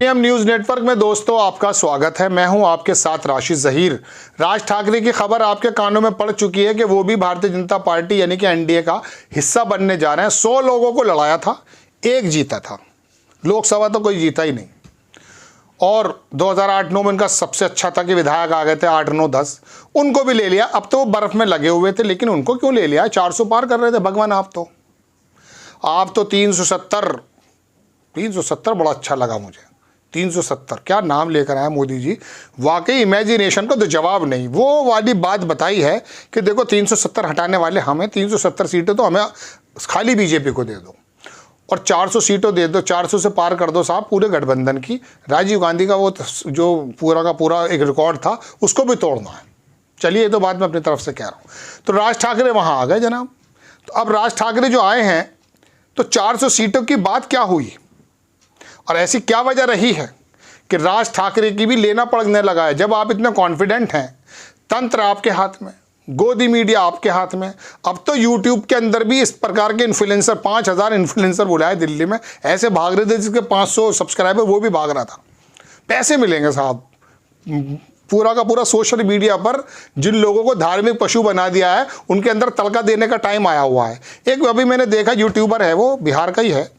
Premium news network में दोस्तों आपका स्वागत है। मैं हूं आपके साथ राशिद जहीर। राज ठाकरे की खबर आपके कानों में पड़ चुकी है कि वो भी भारतीय जनता पार्टी यानी कि एनडीए का हिस्सा बनने जा रहे हैं। 100 लोगों को लड़ाया था, एक जीता था। लोकसभा तो कोई जीता ही नहीं। और 2008-9 में इनका सबसे अच्छा था कि विधायक आ गए थे 8, 9, 10, उनको भी ले लिया। अब तो वो बर्फ में लगे हुए थे, लेकिन उनको क्यों ले लिया? 400 पार कर रहे थे भगवान। आप तो 370 बड़ा अच्छा लगा मुझे। 370 क्या नाम लेकर आया मोदी जी। वाकई इमेजिनेशन को तो जवाब नहीं। वो वाली बात बताई है कि देखो 370 हटाने वाले हमें, 370 सीटें तो हमें खाली बीजेपी को दे दो और 400 सीटें दे दो, 400 से पार कर दो साहब पूरे गठबंधन की। राजीव गांधी का वो जो पूरा का पूरा एक रिकॉर्ड था उसको भी तोड़ना है। चलिए, ये तो बात मैं अपनी तरफ से कह रहा हूँ। तो राज ठाकरे वहाँ आ गए जनाब। तो अब राज ठाकरे जो आए हैं तो 400 सीटों की बात क्या हुई और ऐसी क्या वजह रही है कि राज ठाकरे की भी लेना पड़ने लगा है? जब आप इतने कॉन्फिडेंट हैं, तंत्र आपके हाथ में, गोदी मीडिया आपके हाथ में। अब तो यूट्यूब के अंदर भी इस प्रकार के इन्फ्लुएंसर, 5000 इन्फ्लुएंसर बुलाए दिल्ली में, ऐसे भाग रहे थे जिसके 500 सब्सक्राइबर, वो भी भाग रहा था। पैसे मिलेंगे साहब। पूरा का पूरा सोशल मीडिया पर जिन लोगों को धार्मिक पशु बना दिया है, उनके अंदर तड़का देने का टाइम आया हुआ है। एक अभी मैंने देखा यूट्यूबर है, वो बिहार का ही है,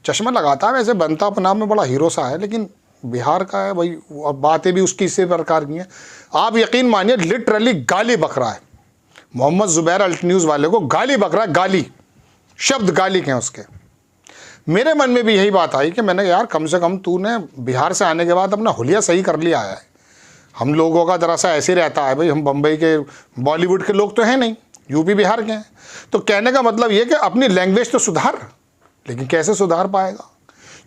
चश्मा लगाता है, वैसे बनता अपना में बड़ा हीरो सा है, लेकिन बिहार का है भाई। बातें भी उसकी इसी प्रकार की हैं। आप यकीन मानिए, लिटरली गाली बक रहा है मोहम्मद जुबैर अल्ट न्यूज़ वाले को। गाली बक रहा है, गाली, शब्द गाली के हैं उसके। मेरे मन में भी यही बात आई कि मैंने यार कम से कम तूने बिहार से आने के बाद अपना हुलिया सही कर लिया है। हम लोगों का जरा सा ऐसे ही रहता है भाई, हम बम्बई के बॉलीवुड के लोग तो हैं नहीं, यूपी बिहार के हैं। तो कहने का मतलब ये कि अपनी लैंग्वेज तो सुधार, लेकिन कैसे सुधार पाएगा?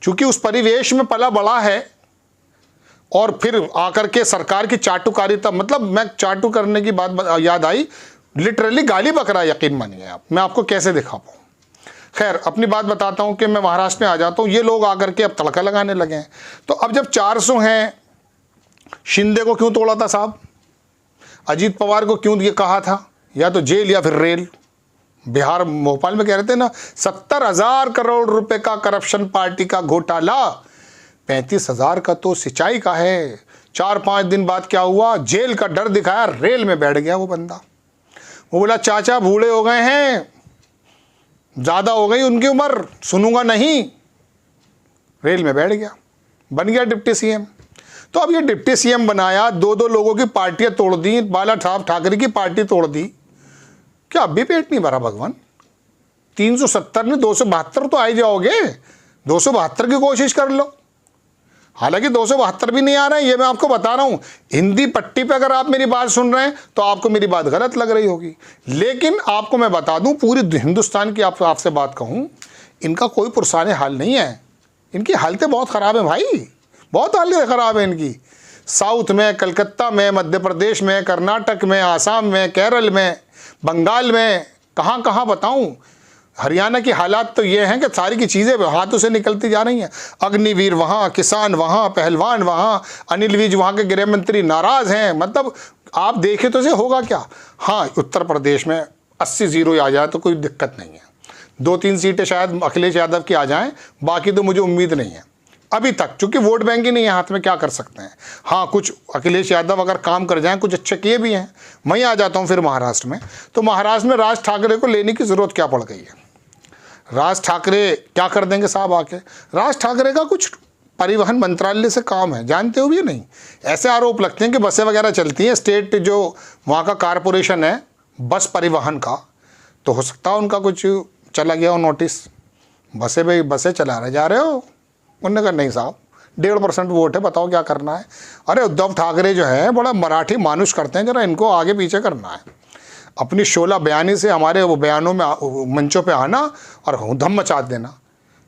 क्योंकि उस परिवेश में पला बड़ा है और फिर आकर के सरकार की चाटुकारिता, मतलब मैं चाटू करने की बात याद आई, लिटरली गाली बक रहा है। यकीन मानिए आप, मैं आपको कैसे दिखा पाऊँ। खैर, अपनी बात बताता हूँ कि मैं महाराष्ट्र में आ जाता हूँ। ये लोग आकर के अब तड़का लगाने लगे हैं। तो अब जब 400 हैं, शिंदे को क्यों तोड़ा था साहब? अजीत पवार को क्यों ये कहा था या तो जेल या फिर रेल? बिहार भोपाल में कह रहे थे ना, 70,000 करोड़ रुपए का करप्शन पार्टी का घोटाला, 35,000 का तो सिंचाई का है। 4-5 दिन बाद क्या हुआ? जेल का डर दिखाया, रेल में बैठ गया वो बंदा। वो बोला चाचा बूढ़े हो गए हैं, ज़्यादा हो गई उनकी उम्र, सुनूंगा नहीं। रेल में बैठ गया, बन गया डिप्टी सीएम। तो अब ये डिप्टी सीएम बनाया, 2-2 लोगों की पार्टियां तोड़ दी, बाला साहब ठाकरे की पार्टी तोड़ दी। क्या अब भी पेट नहीं भरा भगवान? 370 में 272 तो आ ही जाओगे। 272 की कोशिश कर लो। हालांकि 272 भी नहीं आ रहे हैं, ये मैं आपको बता रहा हूं। हिंदी पट्टी पे अगर आप मेरी बात सुन रहे हैं तो आपको मेरी बात गलत लग रही होगी, लेकिन आपको मैं बता दूं, पूरी हिंदुस्तान की आपसे बात कहूं, इनका कोई पुरसाने हाल नहीं है। इनकी हालतें बहुत ख़राब है भाई, बहुत हालतें ख़राब है इनकी। साउथ में, कलकत्ता में, मध्य प्रदेश में, कर्नाटक में, आसाम में, केरल में, बंगाल में, कहाँ कहाँ बताऊं। हरियाणा की हालात तो ये हैं कि सारी की चीज़ें हाथों से निकलती जा रही हैं। अग्निवीर वहाँ, किसान वहाँ, पहलवान वहाँ, अनिल विज वहाँ के गृह मंत्री नाराज़ हैं। मतलब आप देखें तो से होगा क्या? हाँ, उत्तर प्रदेश में 80-0 आ जाए तो कोई दिक्कत नहीं है। 2-3 सीटें शायद अखिलेश यादव की आ जाएँ, बाकी तो मुझे उम्मीद नहीं है अभी तक, चूँकि वोट बैंक ही नहीं है हाथ में, क्या कर सकते हैं। हाँ, कुछ अखिलेश यादव अगर काम कर जाएं, कुछ अच्छे किए भी हैं। मैं आ जाता हूँ फिर महाराष्ट्र में। तो महाराष्ट्र में राज ठाकरे को लेने की ज़रूरत क्या पड़ गई है? राज ठाकरे क्या कर देंगे साहब आके? राज ठाकरे का कुछ परिवहन मंत्रालय से काम है, जानते हो भी नहीं? ऐसे आरोप लगते हैं कि बसें वगैरह चलती हैं, स्टेट जो वहाँ का कारपोरेशन है बस परिवहन का, तो हो सकता है उनका कुछ चला गया हो नोटिस, बसें चला रहे जा रहे हो। उन्होंने कहा नहीं साहब, 1.5% वोट है, बताओ क्या करना है। अरे उद्धव ठाकरे जो है बड़ा मराठी मानुष करते हैं, जरा इनको आगे पीछे करना है। अपनी शोला बयानी से हमारे वो बयानों में मंचों पे आना और धम मचा देना,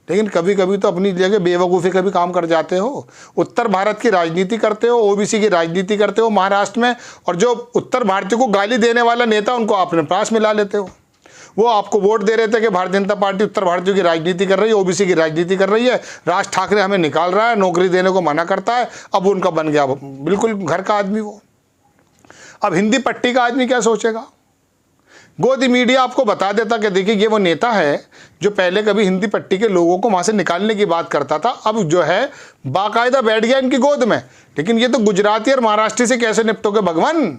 लेकिन कभी कभी तो अपनी जगह बेवकूफ़ी का भी काम कर जाते हो। उत्तर भारत की राजनीति करते हो, ओबीसी की राजनीति करते हो महाराष्ट्र में, और जो उत्तर भारतीयों को गाली देने वाला नेता उनको अपने पास मिला लेते हो। वो आपको वोट दे रहे थे कि भारतीय जनता पार्टी उत्तर भारतीयों की राजनीति कर रही है, ओबीसी की राजनीति कर रही है, राज ठाकरे हमें निकाल रहा है, नौकरी देने को मना करता है। अब उनका बन गया बिल्कुल घर का आदमी वो। अब हिंदी पट्टी का आदमी क्या सोचेगा? गोदी मीडिया आपको बता देता कि देखिए ये वो नेता है जो पहले कभी हिंदी पट्टी के लोगों को वहाँ से निकालने की बात करता था, अब जो है बाकायदा बैठ गया इनकी गोद में। लेकिन ये तो गुजराती और महाराष्ट्री से कैसे निपटोगे भगवान?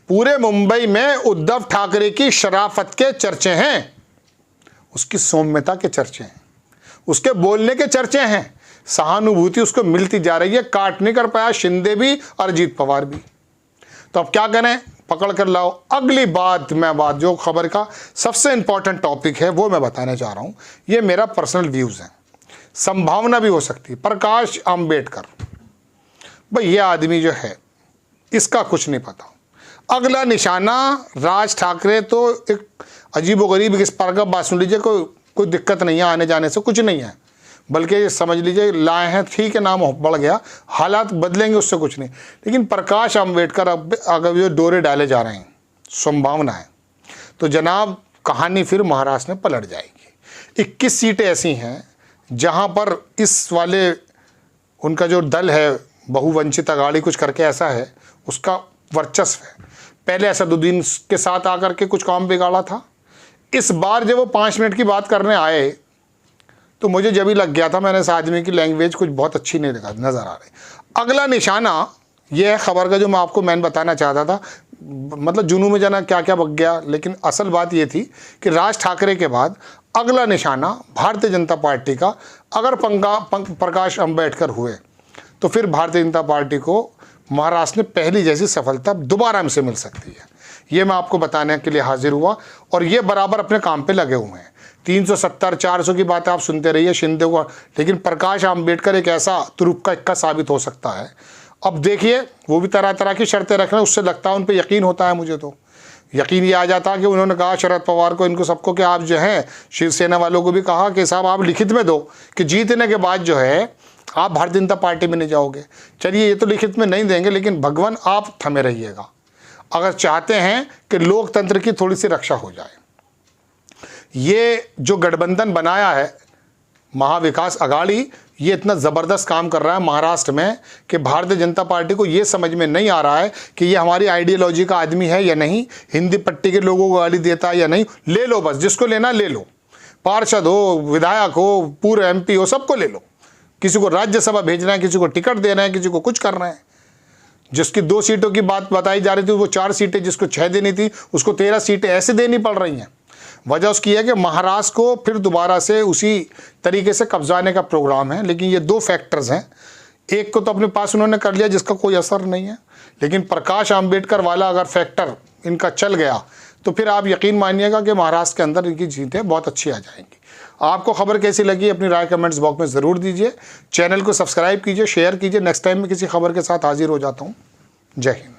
पूरे मुंबई में उद्धव ठाकरे की शराफत के चर्चे हैं, उसकी सौम्यता के चर्चे हैं, उसके बोलने के चर्चे हैं। सहानुभूति उसको मिलती जा रही है, काट नहीं कर पाया शिंदे भी और अजीत पवार भी। तो अब क्या करें, पकड़ कर लाओ। अगली बात जो खबर का सबसे इंपॉर्टेंट टॉपिक है वो मैं बताने जा रहा हूं। ये मेरा पर्सनल व्यूज है, संभावना भी हो सकती है। प्रकाश आंबेडकर, भाई ये आदमी जो है इसका कुछ नहीं पता। अगला निशाना राज ठाकरे, तो एक अजीबोगरीब इस पर का बात सुन लीजिए, कोई दिक्कत नहीं है, आने जाने से कुछ नहीं है, बल्कि समझ लीजिए लाए हैं, ठीक है, नाम बढ़ गया, हालात बदलेंगे, उससे कुछ नहीं। लेकिन प्रकाश आंबेडकर अब अगर जो डोरे डाले जा रहे हैं, संभावना है तो जनाब कहानी फिर महाराष्ट्र में पलट जाएगी। 21 सीटें ऐसी हैं जहां पर इस वाले उनका जो दल है बहुवंचित अघाड़ी कुछ करके ऐसा है, उसका वर्चस्व है। पहले असदुद्दीन के साथ आकर के कुछ काम बिगाड़ा था, इस बार जब वो 5 मिनट की बात करने आए तो मुझे जब ही लग गया था, मैंने इस आदमी की लैंग्वेज कुछ बहुत अच्छी नहीं नज़र आ रही। अगला निशाना ये है खबर का जो मैंने बताना चाहता था, मतलब जुनू में जाना क्या क्या बक गया, लेकिन असल बात ये थी कि राज ठाकरे के बाद अगला निशाना भारतीय जनता पार्टी का अगर प्रकाश आंबेडकर हुए तो फिर भारतीय जनता पार्टी को महाराष्ट्र में पहली जैसी सफलता दोबारा से मिल सकती है। ये मैं आपको बताने के लिए हाजिर हुआ और ये बराबर अपने काम पे लगे हुए हैं। 370 400 की बात आप सुनते रहिए शिंदे को, लेकिन प्रकाश आंबेडकर एक ऐसा तुरुप का इक्का साबित हो सकता है। अब देखिए वो भी तरह तरह की शर्तें रख रहे हैं, उससे लगता है उन पर यकीन होता है। मुझे तो यकीन ये आ जाता है कि उन्होंने कहा शरद पवार को, इनको सबको, कि आप जो हैं शिवसेना वालों को भी कहा कि साहब आप लिखित में दो कि जीतने के बाद जो है आप भारतीय जनता पार्टी में नहीं जाओगे। चलिए ये तो लिखित में नहीं देंगे, लेकिन भगवान आप थमे रहिएगा अगर चाहते हैं कि लोकतंत्र की थोड़ी सी रक्षा हो जाए। ये जो गठबंधन बनाया है महाविकास अघाड़ी, ये इतना ज़बरदस्त काम कर रहा है महाराष्ट्र में कि भारतीय जनता पार्टी को ये समझ में नहीं आ रहा है कि ये हमारी आइडियोलॉजी का आदमी है या नहीं, हिंदी पट्टी के लोगों को गाली देता है या नहीं। ले लो बस, जिसको लेना ले लो, पार्षद हो, विधायक हो, पूर्व MP हो, सबको ले लो। किसी को राज्यसभा भेजना है, किसी को टिकट देना है, किसी को कुछ करना है। जिसकी 2 सीटों की बात बताई जा रही थी वो 4 सीटें, जिसको 6 देनी थी उसको 13 सीटें ऐसे देनी पड़ रही हैं। वजह उसकी है कि महाराष्ट्र को फिर दोबारा से उसी तरीके से कब्जाने का प्रोग्राम है। लेकिन ये 2 फैक्टर्स हैं, एक को तो अपने पास उन्होंने कर लिया जिसका कोई असर नहीं है, लेकिन प्रकाश आंबेडकर वाला अगर फैक्टर इनका चल गया तो फिर आप यकीन मानिएगा कि महाराष्ट्र के अंदर इनकी जीतें बहुत अच्छी आ जाएंगी। आपको खबर कैसी लगी अपनी राय कमेंट्स बॉक्स में ज़रूर दीजिए। चैनल को सब्सक्राइब कीजिए, शेयर कीजिए। नेक्स्ट टाइम में किसी खबर के साथ हाजिर हो जाता हूँ। जय हिंद।